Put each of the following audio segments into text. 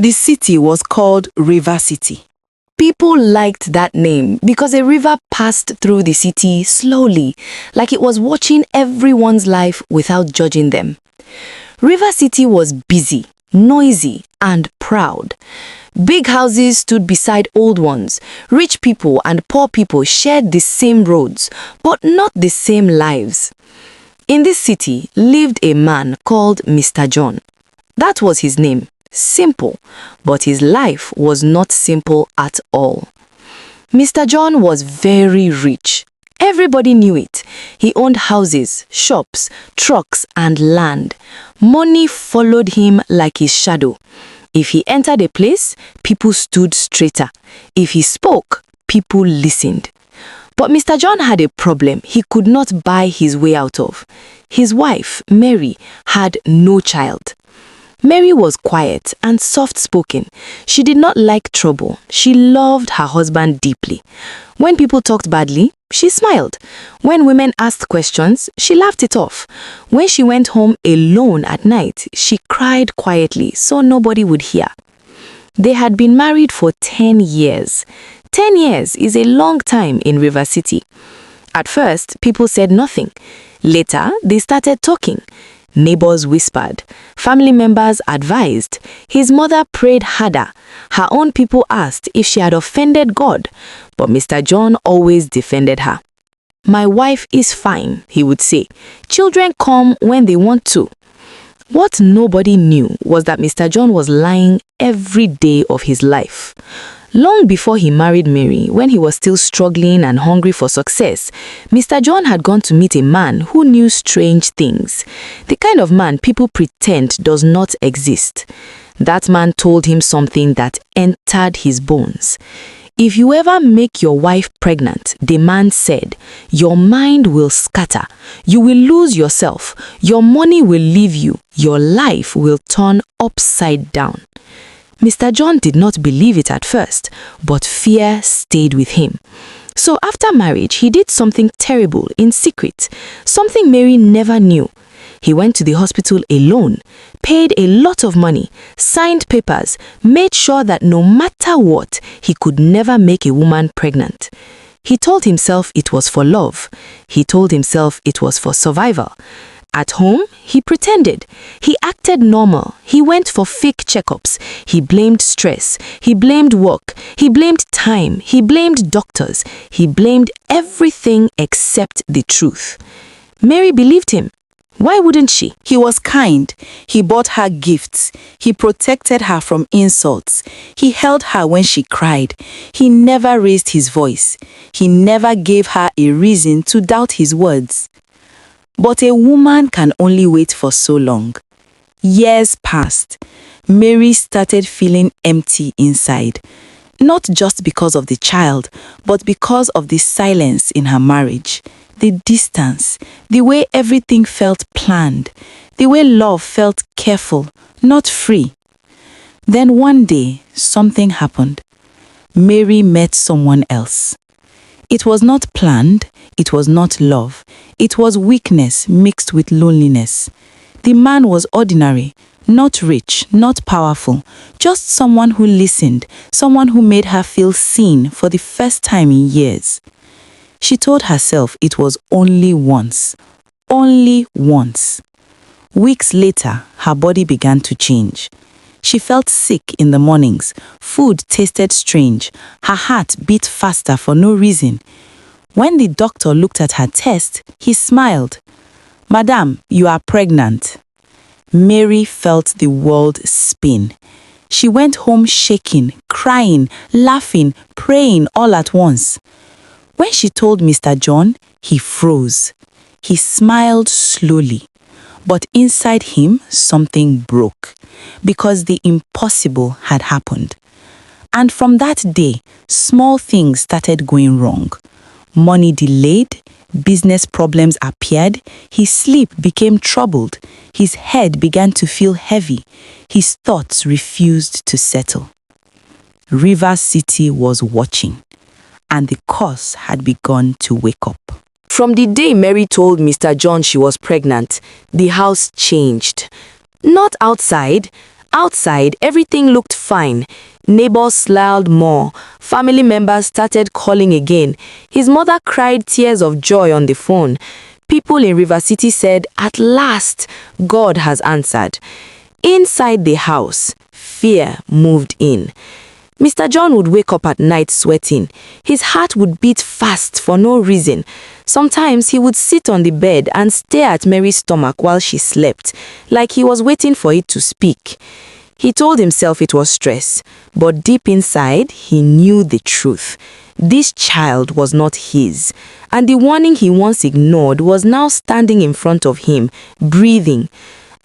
The city was called River City. People liked that name because a river passed through the city slowly, like it was watching everyone's life without judging them. River City was busy, noisy, and proud. Big houses stood beside old ones. Rich people and poor people shared the same roads, but not the same lives. In this city lived a man called Mr. John. That was his name. Simple, but his life was not simple at all. Mr. John was very rich. Everybody knew it. He owned houses, shops, trucks, and land. Money followed him like his shadow. If he entered a place, people stood straighter. If he spoke, people listened. But Mr. John had a problem he could not buy his way out of. His wife, Mary, had no child. Mary was quiet and soft-spoken. She did not like trouble. She loved her husband deeply. When people talked badly, she smiled. When women asked questions, she laughed it off. When she went home alone at night, she cried quietly so nobody would hear. They had been married for 10 years. 10 years is a long time in River City. At first, people said nothing. Later, they started talking. Neighbors whispered. Family members advised. His mother prayed harder. Her own people asked if she had offended God, but Mr. John always defended her. "My wife is fine," he would say. "Children come when they want to." What nobody knew was that Mr. John was lying every day of his life. Long before he married Mary, when he was still struggling and hungry for success, Mr. John had gone to meet a man who knew strange things. The kind of man people pretend does not exist. That man told him something that entered his bones. "If you ever make your wife pregnant," the man said, "your mind will scatter. You will lose yourself. Your money will leave you. Your life will turn upside down." Mr. John did not believe it at first, but fear stayed with him. So after marriage, he did something terrible in secret, something Mary never knew. He went to the hospital alone, paid a lot of money, signed papers, made sure that no matter what, he could never make a woman pregnant. He told himself it was for love. He told himself it was for survival. At home, he pretended. He acted normal. He went for fake checkups. He blamed stress. He blamed work. He blamed time. He blamed doctors. He blamed everything except the truth. Mary believed him. Why wouldn't she? He was kind. He bought her gifts. He protected her from insults. He held her when she cried. He never raised his voice. He never gave her a reason to doubt his words. But a woman can only wait for so long. Years passed. Mary started feeling empty inside. Not just because of the child, but because of the silence in her marriage. The distance, the way everything felt planned, the way love felt careful, not free. Then one day, something happened. Mary met someone else. It was not planned, it was not love. It was weakness mixed with loneliness. The man was ordinary, not rich, not powerful, just someone who listened, someone who made her feel seen for the first time in years. She told herself it was only once. Only once. Weeks later, her body began to change. She felt sick in the mornings. Food tasted strange. Her heart beat faster for no reason. When the doctor looked at her test, he smiled. "Madam, you are pregnant." Mary felt the world spin. She went home shaking, crying, laughing, praying all at once. When she told Mr. John, he froze. He smiled slowly. But inside him, something broke, because the impossible had happened. And from that day, small things started going wrong. Money delayed, business problems appeared, his sleep became troubled, his head began to feel heavy, his thoughts refused to settle. River City was watching, and the curse had begun to wake up. From the day Mary told Mr. John she was pregnant, the house changed. Not outside. Outside, everything looked fine. Neighbors smiled more. Family members started calling again. His mother cried tears of joy on the phone. People in River City said, "At last, God has answered." Inside the house, fear moved in. Mr. John would wake up at night sweating. His heart would beat fast for no reason. Sometimes he would sit on the bed and stare at Mary's stomach while she slept, like he was waiting for it to speak. He told himself it was stress, but deep inside, he knew the truth. This child was not his, and the warning he once ignored was now standing in front of him, breathing.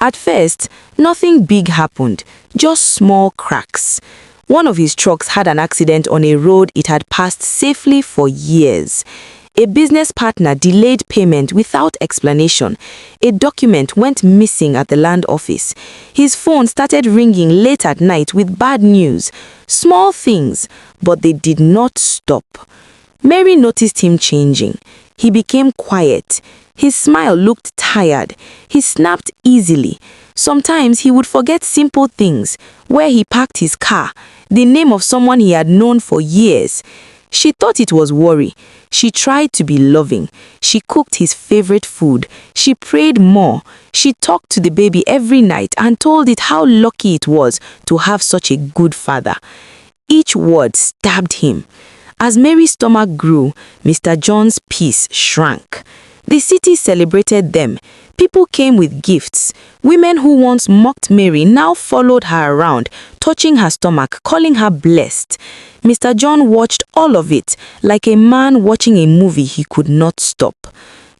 At first, nothing big happened, just small cracks. One of his trucks had an accident on a road it had passed safely for years. A business partner delayed payment without explanation. A document went missing at the land office. His phone started ringing late at night with bad news. Small things, but they did not stop. Mary noticed him changing. He became quiet. His smile looked tired. He snapped easily. Sometimes he would forget simple things, where he parked his car, the name of someone he had known for years. She thought it was worry. She tried to be loving. She cooked his favorite food. She prayed more. She talked to the baby every night and told it how lucky it was to have such a good father. Each word stabbed him. As Mary's stomach grew, Mr. John's peace shrank. The city celebrated them. People came with gifts. Women who once mocked Mary now followed her around, touching her stomach, calling her blessed. Mr. John watched all of it, like a man watching a movie he could not stop.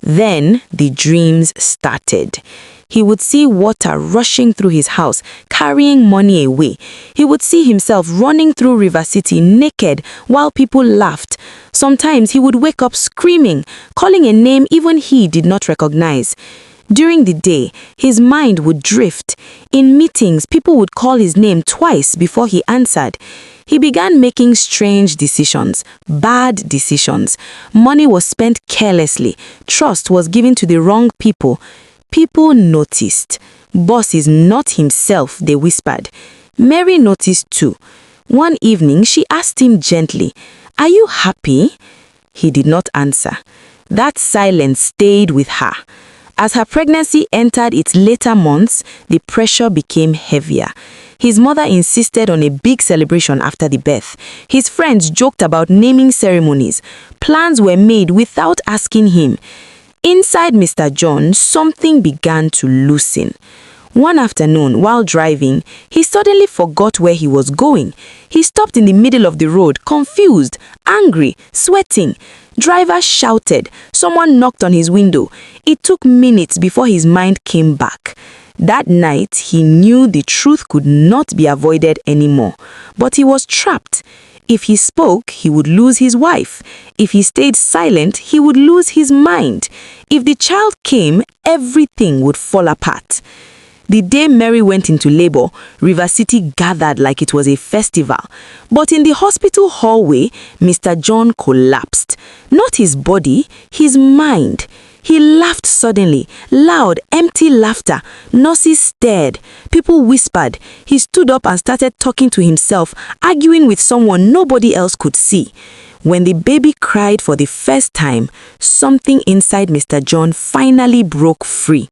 Then the dreams started. He would see water rushing through his house, carrying money away. He would see himself running through River City naked while people laughed. Sometimes he would wake up screaming, calling a name even he did not recognize. During the day, his mind would drift. In meetings, people would call his name twice before he answered. He began making strange decisions, bad decisions. Money was spent carelessly. Trust was given to the wrong people. People noticed. Boss is not himself, they whispered. Mary noticed too. One evening, she asked him gently, "Are you happy?" He did not answer. That silence stayed with her. As her pregnancy entered its later months, the pressure became heavier. His mother insisted on a big celebration after the birth. His friends joked about naming ceremonies. Plans were made without asking him. Inside Mr. John, something began to loosen. One afternoon, while driving, he suddenly forgot where he was going. He stopped in the middle of the road, confused, angry, sweating. Driver shouted. Someone knocked on his window. It took minutes before his mind came back. That night, he knew the truth could not be avoided anymore. But he was trapped. If he spoke, he would lose his wife. If he stayed silent, he would lose his mind. If the child came, everything would fall apart. The day Mary went into labor, River City gathered like it was a festival. But in the hospital hallway, Mr. John collapsed. Not his body, his mind. He laughed suddenly, loud, empty laughter. Nurses stared. People whispered. He stood up and started talking to himself, arguing with someone nobody else could see. When the baby cried for the first time, something inside Mr. John finally broke free.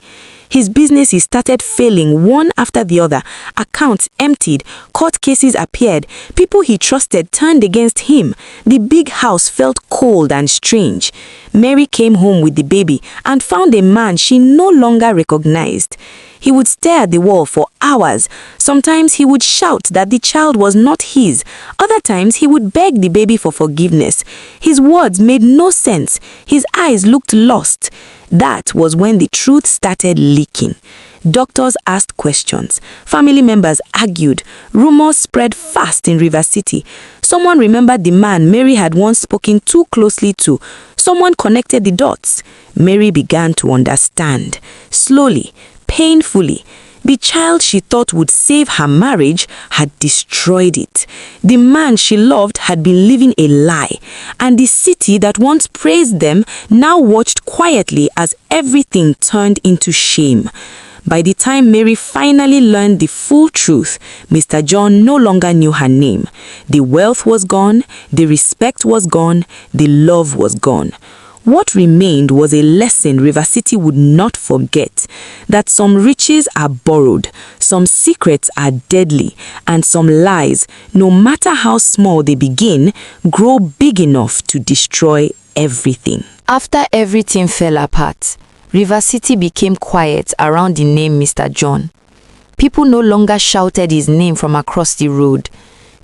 His businesses started failing one after the other. Accounts emptied, court cases appeared. People he trusted turned against him. The big house felt cold and strange. Mary came home with the baby and found a man she no longer recognized. He would stare at the wall for hours. Sometimes he would shout that the child was not his. Other times he would beg the baby for forgiveness. His words made no sense. His eyes looked lost. That was when the truth started leaking. Doctors asked questions. Family members argued. Rumors spread fast in River City. Someone remembered the man Mary had once spoken too closely to. Someone connected the dots. Mary began to understand. Slowly, painfully. The child she thought would save her marriage had destroyed it. The man she loved had been living a lie, and the city that once praised them now watched quietly as everything turned into shame. By the time Mary finally learned the full truth, Mr. John no longer knew her name. The wealth was gone, the respect was gone, the love was gone. What remained was a lesson River City would not forget, that some riches are borrowed, some secrets are deadly, and some lies, no matter how small they begin, grow big enough to destroy everything. After everything fell apart, River City became quiet around the name Mr. John. People no longer shouted his name from across the road.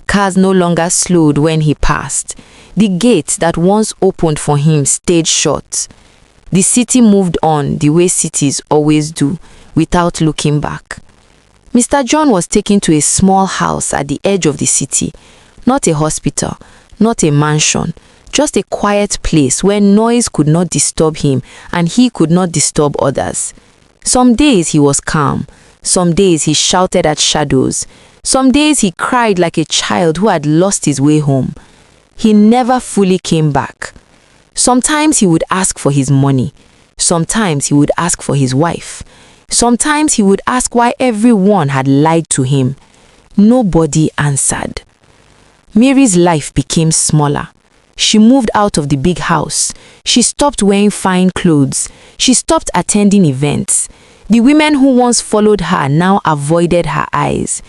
Cars no longer slowed when he passed. The gates that once opened for him stayed shut. The city moved on the way cities always do, without looking back. Mr. John was taken to a small house at the edge of the city. Not a hospital, not a mansion, just a quiet place where noise could not disturb him and he could not disturb others. Some days he was calm, some days he shouted at shadows, some days he cried like a child who had lost his way home. He never fully came back. Sometimes he would ask for his money. Sometimes he would ask for his wife. Sometimes he would ask why everyone had lied to him. Nobody answered. Mary's life became smaller. She moved out of the big house. She stopped wearing fine clothes. She stopped attending events. The women who once followed her now avoided her eyes.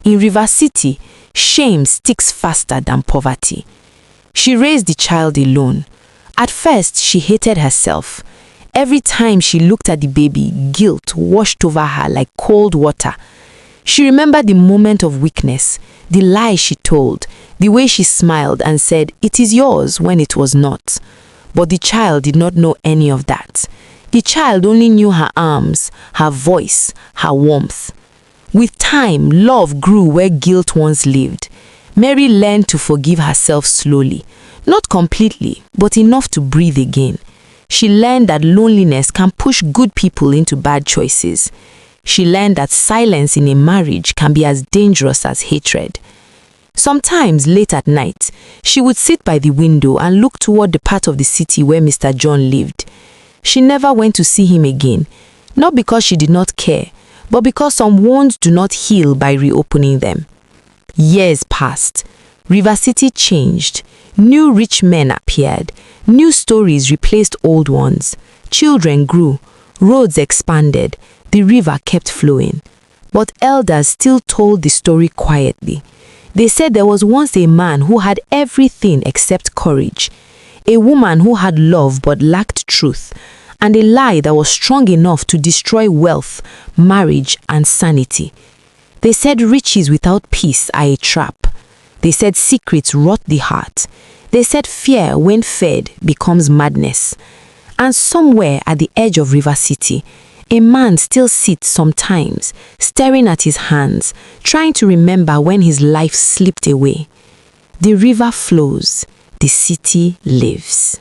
In River City, shame sticks faster than poverty. She raised the child alone. At first, she hated herself. Every time she looked at the baby, guilt washed over her like cold water. She remembered the moment of weakness, the lie she told, the way she smiled and said, "It is yours," when it was not. But the child did not know any of that. The child only knew her arms, her voice, her warmth. With time, love grew where guilt once lived. Mary learned to forgive herself slowly, not completely, but enough to breathe again. She learned that loneliness can push good people into bad choices. She learned that silence in a marriage can be as dangerous as hatred. Sometimes, late at night, she would sit by the window and look toward the part of the city where Mr. John lived. She never went to see him again, not because she did not care, but because some wounds do not heal by reopening them. Years passed. River City changed. New rich men appeared. New stories replaced old ones. Children grew. Roads expanded. The river kept flowing. But elders still told the story quietly. They said there was once a man who had everything except courage, a woman who had love but lacked truth, and a lie that was strong enough to destroy wealth, marriage, and sanity. They said riches without peace are a trap. They said secrets rot the heart. They said fear, when fed, becomes madness. And somewhere at the edge of River City, a man still sits sometimes, staring at his hands, trying to remember when his life slipped away. The river flows, the city lives.